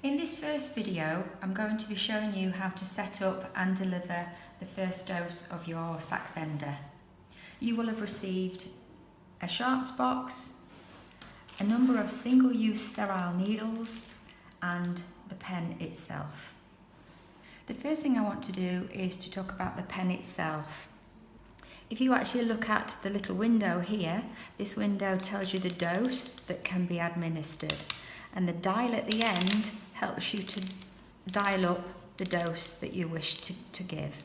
In this first video, I'm going to be showing you how to set up and deliver the first dose of your Saxenda. You will have received a sharps box, a number of single-use sterile needles and the pen itself. The first thing I want to do is to talk about the pen itself. If you actually look at the little window here, this window tells you the dose that can be administered, and the dial at the end helps you to dial up the dose that you wish to give.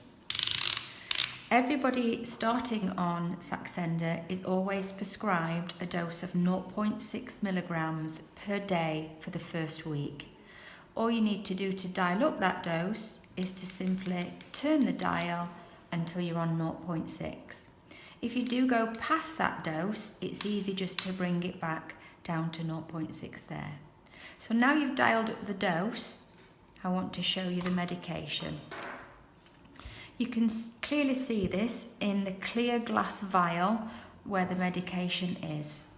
Everybody starting on Saxenda is always prescribed a dose of 0.6 milligrams per day for the first week. All you need to do to dial up that dose is to simply turn the dial until you're on 0.6. If you do go past that dose, it's easy just to bring it back down to 0.6 there. So now you've dialed up the dose, I want to show you the medication. You can clearly see this in the clear glass vial where the medication is.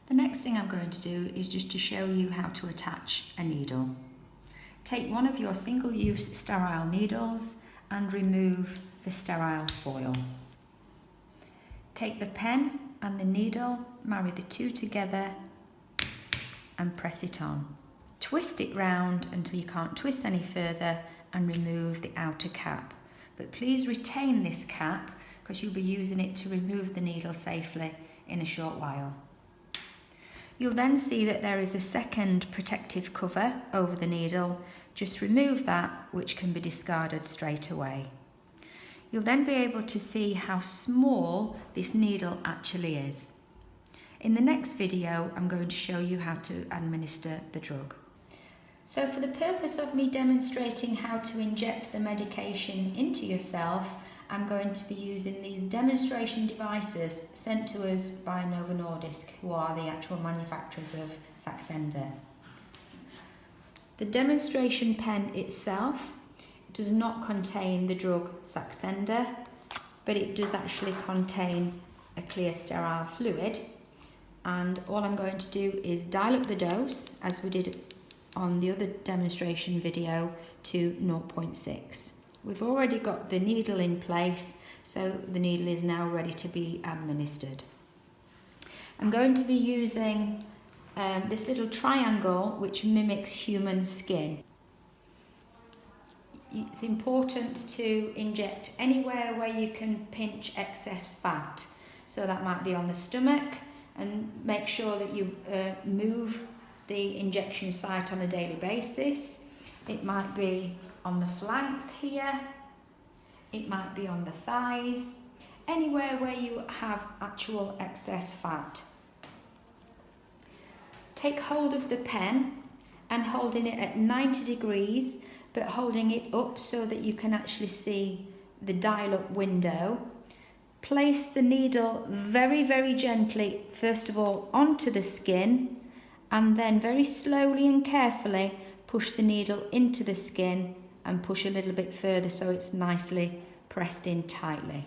The next thing I'm going to do is just to show you how to attach a needle. Take one of your single-use sterile needles and remove the sterile foil. Take the pen and the needle, marry the two together and press it on. Twist it round until you can't twist any further and remove the outer cap. But please retain this cap because you'll be using it to remove the needle safely in a short while. You'll then see that there is a second protective cover over the needle. Just remove that, which can be discarded straight away. You'll then be able to see how small this needle actually is. In the next video, I'm going to show you how to administer the drug. So for the purpose of me demonstrating how to inject the medication into yourself, I'm going to be using these demonstration devices sent to us by Novo Nordisk, who are the actual manufacturers of Saxenda. The demonstration pen itself does not contain the drug Saxenda, but it does actually contain a clear sterile fluid. And all I'm going to do is dial up the dose, as we did on the other demonstration video, to 0.6. We've already got the needle in place, so the needle is now ready to be administered. I'm going to be using this little triangle which mimics human skin. It's important to inject anywhere where you can pinch excess fat. So that might be on the stomach, and make sure that you move the injection site on a daily basis. It might be on the flanks here, it might be on the thighs, anywhere where you have actual excess fat. Take hold of the pen and holding it at 90 degrees, but holding it up so that you can actually see the dial-up window. Place the needle very, very gently, first of all, onto the skin, and then very slowly and carefully push the needle into the skin and push a little bit further so it's nicely pressed in tightly.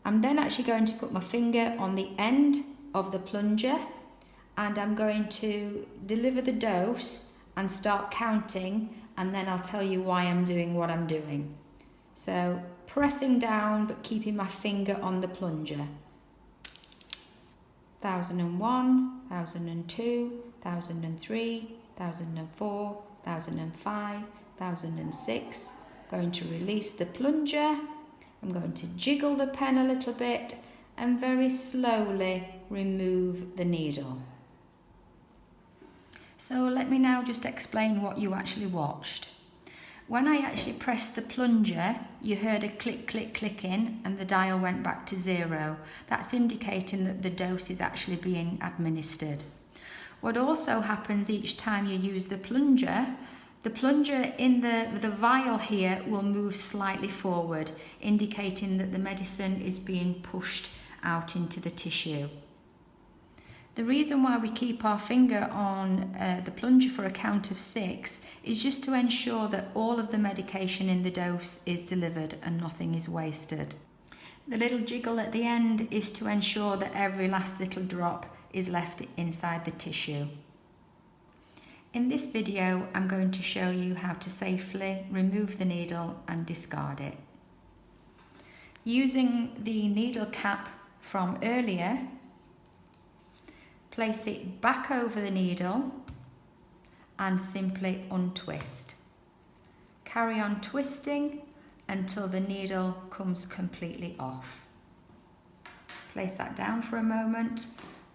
I'm then actually going to put my finger on the end of the plunger, and I'm going to deliver the dose and start counting, and then I'll tell you why I'm doing what I'm doing. So pressing down but keeping my finger on the plunger. 1001, 1002, 1003, 1004, 1005, 1006. Going to release the plunger. I'm going to jiggle the pen a little bit and very slowly remove the needle. So let me now just explain what you actually watched. When I actually pressed the plunger, you heard a click, click, clicking, and the dial went back to 0. That's indicating that the dose is actually being administered. What also happens each time you use the plunger in the vial here will move slightly forward, indicating that the medicine is being pushed out into the tissue. The reason why we keep our finger on the plunger for a count of 6 is just to ensure that all of the medication in the dose is delivered and nothing is wasted. The little jiggle at the end is to ensure that every last little drop is left inside the tissue. In this video, I'm going to show you how to safely remove the needle and discard it. Using the needle cap from earlier, place it back over the needle and simply untwist. Carry on twisting until the needle comes completely off. Place that down for a moment,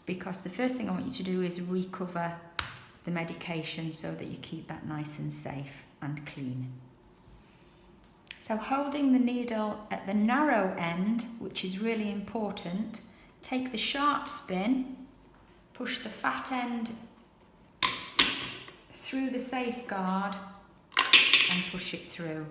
because the first thing I want you to do is recover the medication so that you keep that nice and safe and clean. So holding the needle at the narrow end, which is really important, take the sharp spin, push the fat end through the safeguard and push it through.